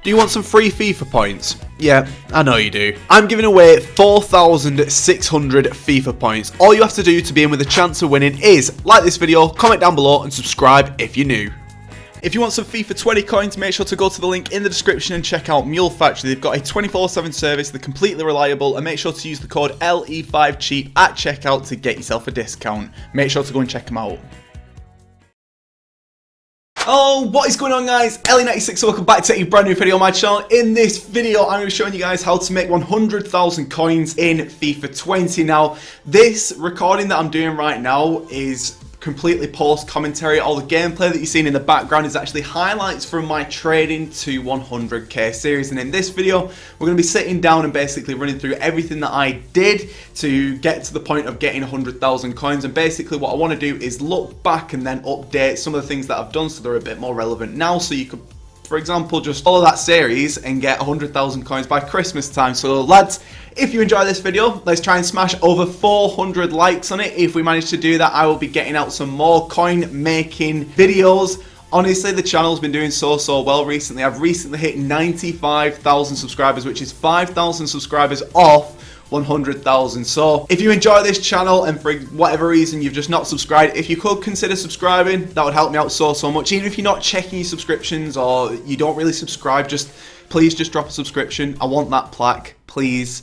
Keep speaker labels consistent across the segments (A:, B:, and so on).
A: Do you want some free FIFA points? Yeah, I know you do. I'm giving away 4,600 FIFA points. All you have to do to be in with a chance of winning is like this video, comment down below and subscribe if you're new. If you want some FIFA 20 coins, make sure to go to the link in the description and check out Mule Factory. They've got a 24/7 service, they're completely reliable, and make sure to use the code LE5CHEAP at checkout to get yourself a discount. Make sure to go and check them out. Oh, what is going on, guys? LE96, so welcome back to a brand new video on my channel. In this video, I'm going to be showing you guys how to make 100,000 coins in FIFA 20. Now, this recording that I'm doing right now is completely post commentary. All the gameplay that you're seeing in the background is actually highlights from my trading to 100k series, and in this video we're going to be sitting down and basically running through everything that I did to get to the point of getting 100,000 coins. And basically what I want to do is look back and then update some of the things that I've done so they're a bit more relevant now, so you could, for example, just follow that series and get 100,000 coins by Christmas time. So lads, if you enjoy this video, let's try and smash over 400 likes on it. If we manage to do that, I will be getting out some more coin making videos. Honestly, the channel's been doing so well recently. I've recently hit 95,000 subscribers, which is 5,000 subscribers off 100,000. So if you enjoy this channel and for whatever reason you've just not subscribed, if you could consider subscribing, that would help me out so much. Even if you're not checking your subscriptions or you don't really subscribe, please just drop a subscription. I want that plaque, please.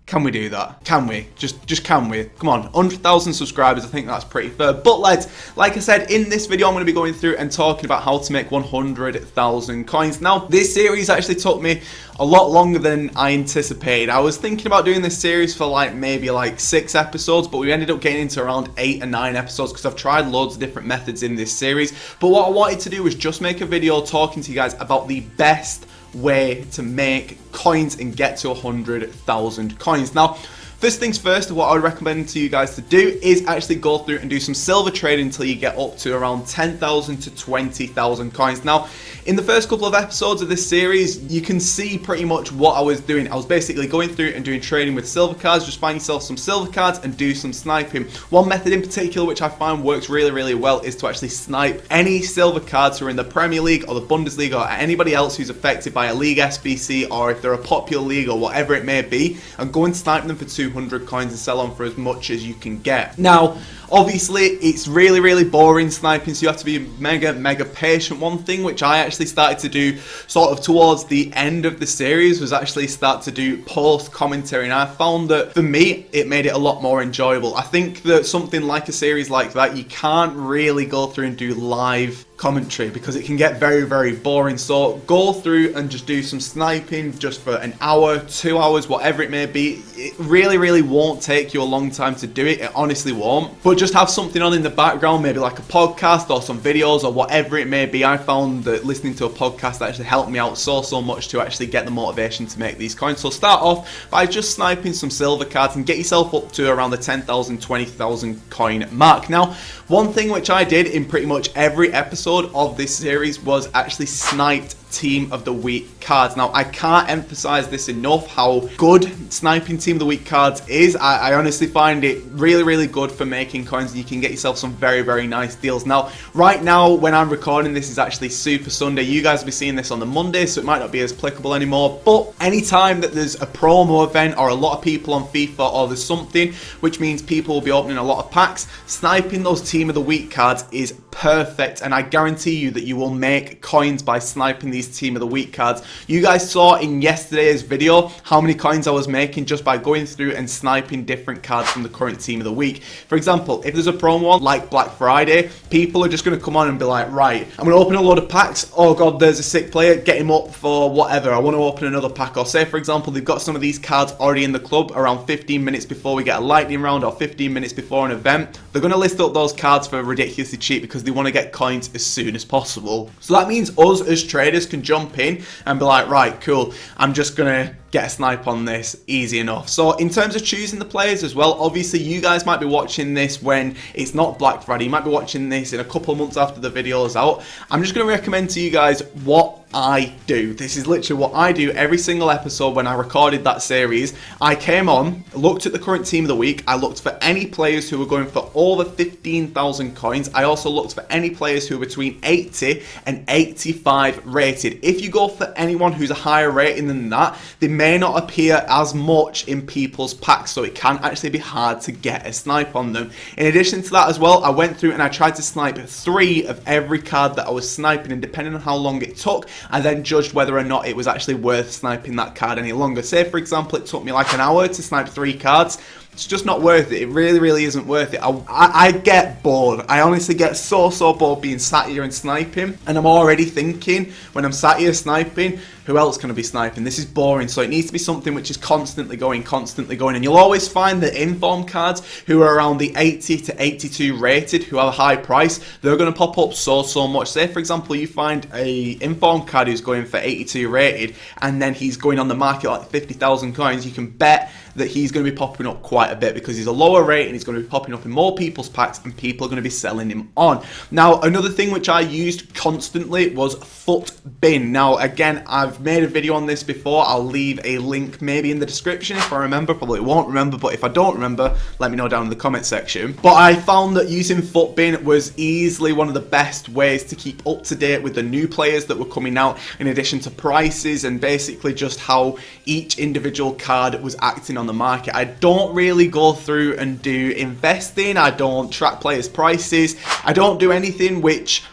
A: Can we do that? Can we? Just can we? Come on, 100,000 subscribers, I think that's pretty fair. But lads, like I said, in this video I'm going to be going through and talking about how to make 100,000 coins. Now, this series actually took me a lot longer than I anticipated. I was thinking about doing this series for maybe 6 episodes, but we ended up getting into around 8 or 9 episodes because I've tried loads of different methods in this series. But what I wanted to do was just make a video talking to you guys about the best way to make coins and get to 100,000 coins. Now, first things first, what I would recommend to you guys to do is actually go through and do some silver trading until you get up to around 10,000 to 20,000 coins. Now, in the first couple of episodes of this series, you can see pretty much what I was doing. I was basically going through and doing trading with silver cards. Just find yourself some silver cards and do some sniping. One method in particular which I find works really well is to actually snipe any silver cards who are in the Premier League or the Bundesliga or anybody else who's affected by a league SBC, or if they're a popular league or whatever it may be, and go and snipe them for 200 coins and sell on for as much as you can get. Now, obviously, it's really boring sniping, so you have to be mega patient. One thing which I actually started to do sort of towards the end of the series was actually start to do post commentary, and I found that for me it made it a lot more enjoyable. I think that something like a series like that, you can't really go through and do live commentary because it can get very boring. So go through and just do some sniping just for an hour, 2 hours, whatever it may be. It really won't take you a long time to do it. It honestly won't. But just have something on in the background, maybe like a podcast or some videos or whatever it may be. I found that listening to a podcast actually helped me out so much to actually get the motivation to make these coins. So start off by just sniping some silver cards and get yourself up to around the 10,000, 20,000 coin mark. Now, one thing which I did in pretty much every episode of this series was actually sniped Team of the Week cards. Now, I can't emphasize this enough how good sniping Team of the Week cards is. I honestly find it really good for making coins, and you can get yourself some very nice deals. Now, right now when I'm recording this is actually Super Sunday. You guys will be seeing this on the Monday, so it might not be as applicable anymore, but anytime that there's a promo event or a lot of people on FIFA or there's something which means people will be opening a lot of packs, sniping those Team of the Week cards is perfect, and I guarantee you that you will make coins by sniping these Team of the Week cards. You guys saw in yesterday's video how many coins I was making just by going through and sniping different cards from the current Team of the Week. For example, if there's a promo like Black Friday, people are just going to come on and be like, right, I'm going to open a load of packs. Oh god, there's a sick player, get him up for whatever, I want to open another pack. Or say for example they've got some of these cards already in the club around 15 minutes before we get a lightning round or 15 minutes before an event. They're going to list up those cards for ridiculously cheap because they want to get coins as soon as possible. So that means us as traders can jump in and be like, right, cool, I'm just gonna get a snipe on this easy enough. So in terms of choosing the players as well, obviously you guys might be watching this when it's not Black Friday. You might be watching this in a couple of months after the video is out. I'm just going to recommend to you guys what I do. This is literally what I do every single episode. When I recorded that series, I came on, looked at the current team of the week, I looked for any players who were going for over 15,000 coins. I also looked for any players who were between 80 and 85 rated. If you go for anyone who's a higher rating than that, they may not appear as much in people's packs, so it can actually be hard to get a snipe on them. In addition to that as well, I went through and I tried to snipe 3 of every card that I was sniping, and depending on how long it took, I then judged whether or not it was actually worth sniping that card any longer. Say for example it took me like an hour to snipe 3 cards. It's just not worth it. It really isn't worth it. I get bored. I honestly get so bored being sat here and sniping, and I'm already thinking when I'm sat here sniping, who else can I be sniping? This is boring. So it needs to be something which is constantly going, and you'll always find the inform cards who are around the 80 to 82 rated, who have a high price. They're going to pop up so much. Say for example you find a inform card who's going for 82 rated, and then he's going on the market like 50,000 coins. You can bet that he's going to be popping up quite a bit because he's a lower rate and he's going to be popping up in more people's packs, and people are going to be selling him on. Now another thing which I used constantly was FUTBin. Now again, I've made a video on this before. I'll leave a link maybe in the description if I remember. Probably won't remember, but if I don't remember, let me know down in the comment section. But I found that using FUTBin was easily one of the best ways to keep up to date with the new players that were coming out, in addition to prices and basically just how each individual card was acting on the market. I don't really go through and do investing. I don't track players' prices. I don't do anything which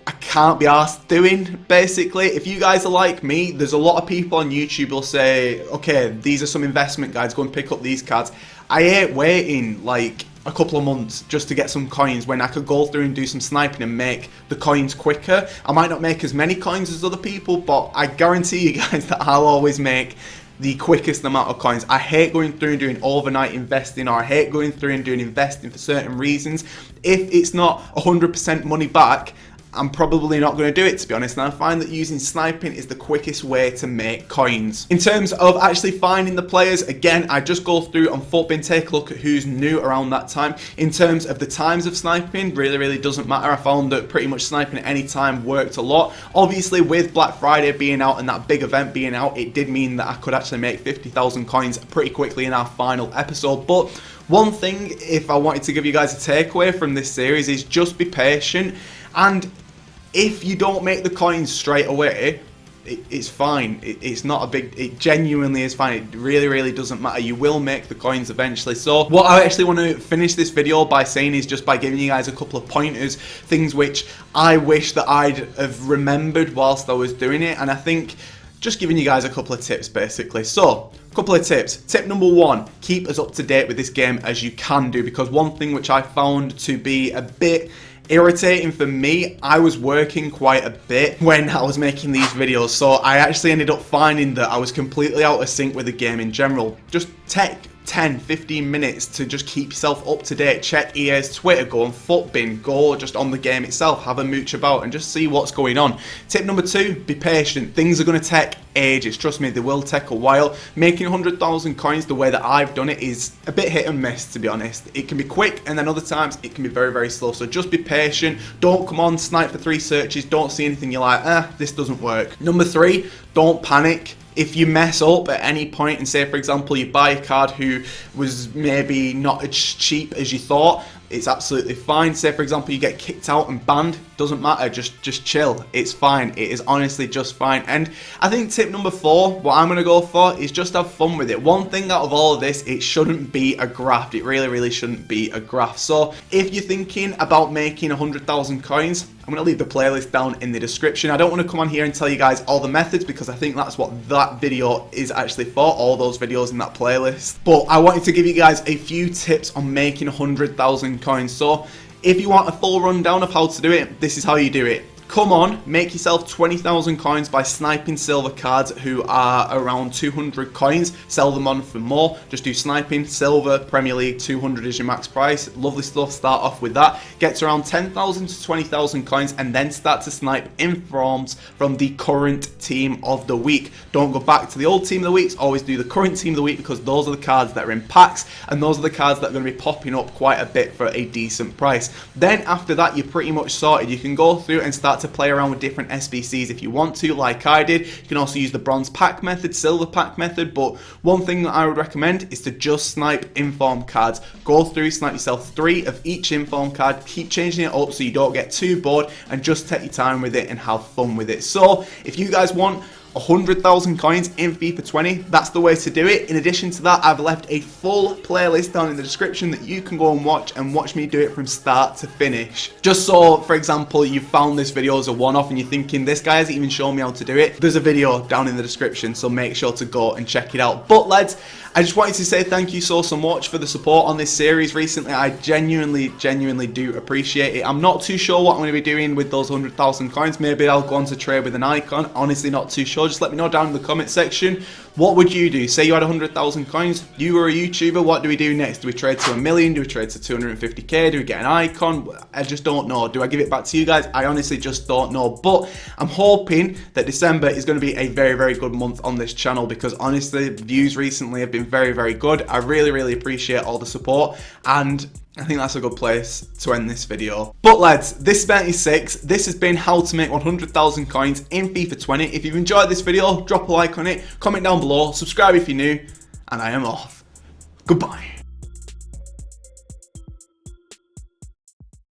A: I can't be asked doing, basically. If you guys are like me, there's a lot of people on YouTube who will say, okay, these are some investment guides, go and pick up these cards. I hate waiting like a couple of months just to get some coins when I could go through and do some sniping and make the coins quicker. I might not make as many coins as other people, but I guarantee you guys that I'll always make the quickest amount of coins. I hate going through and doing overnight investing, or I hate going through and doing investing for certain reasons. If it's not 100% money back, I'm probably not going to do it, to be honest, and I find that using sniping is the quickest way to make coins. In terms of actually finding the players, again, I just go through on FUTBin, take a look at who's new around that time. In terms of the times of sniping, really doesn't matter. I found that pretty much sniping at any time worked a lot. Obviously, with Black Friday being out and that big event being out, it did mean that I could actually make 50,000 coins pretty quickly in our final episode. But one thing, if I wanted to give you guys a takeaway from this series, is just be patient. And if you don't make the coins straight away, it's fine. It's not a big, it genuinely is fine. It really doesn't matter. You will make the coins eventually. So what I actually want to finish this video by saying is just by giving you guys a couple of pointers, things which I wish that I'd have remembered whilst I was doing it. And I think just giving you guys a couple of tips basically. So a couple of tips. Tip number 1, keep as up to date with this game as you can do, because one thing which I found to be a bit irritating for me, I was working quite a bit when I was making these videos, so I actually ended up finding that I was completely out of sync with the game in general. Just take 10-15 minutes to just keep yourself up to date. Check EA's Twitter, go on FUTBin, go just on the game itself, have a mooch about and just see what's going on. Tip number 2, be patient. Things are going to take ages, trust me, they will take a while. Making 100,000 coins the way that I've done it is a bit hit and miss, to be honest. It can be quick and then other times it can be very slow, so just be patient. Don't come on, snipe for 3 searches, don't see anything, you're like, this doesn't work. Number 3, don't panic. If you mess up at any point and say for example you buy a card who was maybe not as cheap as you thought, it's absolutely fine. Say for example you get kicked out and banned, doesn't matter, just chill, it's fine. It is honestly just fine. And I think tip number 4, what I'm going to go for is just have fun with it. One thing out of all of this, it shouldn't be a graft. It really shouldn't be a graft. So if you're thinking about making 100,000 coins, I'm going to leave the playlist down in the description. I don't want to come on here and tell you guys all the methods because I think that's what that video is actually for, all those videos in that playlist. But I wanted to give you guys a few tips on making 100,000 coins. So if you want a full rundown of how to do it, this is how you do it. Come on, make yourself 20,000 coins by sniping silver cards who are around 200 coins. Sell them on for more. Just do sniping, silver, Premier League, 200 is your max price. Lovely stuff, start off with that. Get to around 10,000 to 20,000 coins and then start to snipe informs from the current team of the week. Don't go back to the old team of the weeks, always do the current team of the week because those are the cards that are in packs and those are the cards that are going to be popping up quite a bit for a decent price. Then after that, you're pretty much sorted. You can go through and start to play around with different SBCs if you want to, like I did. You can also use the bronze pack method, silver pack method, but one thing that I would recommend is to just snipe inform cards. Go through, snipe yourself 3 of each inform card, keep changing it up so you don't get too bored, and just take your time with it and have fun with it. So if you guys want 100,000 coins in FIFA 20, that's the way to do it. In addition to that, I've left a full playlist down in the description that you can go and watch me do it from start to finish. Just so, for example, you found this video as a one-off and you're thinking, this guy hasn't even shown me how to do it, there's a video down in the description, so make sure to go and check it out. But lads, I just wanted to say thank you so much for the support on this series recently. I genuinely do appreciate it. I'm not too sure what I'm going to be doing with those 100,000 coins. Maybe I'll go on to trade with an icon. Honestly, not too sure. Just let me know down in the comment section. What would you do? Say you had 100,000 coins. You were a YouTuber. What do we do next? Do we trade to 1 million? Do we trade to 250k? Do we get an icon? I just don't know. Do I give it back to you guys? I honestly just don't know. But I'm hoping that December is going to be a very good month on this channel because honestly, views recently have been very good. I really appreciate all the support, and I think that's a good place to end this video. But lads, this is Ben86. This has been how to make 100,000 coins in FIFA 20. If you've enjoyed this video, drop a like on it, comment down below, subscribe if you're new, and I am off. Goodbye.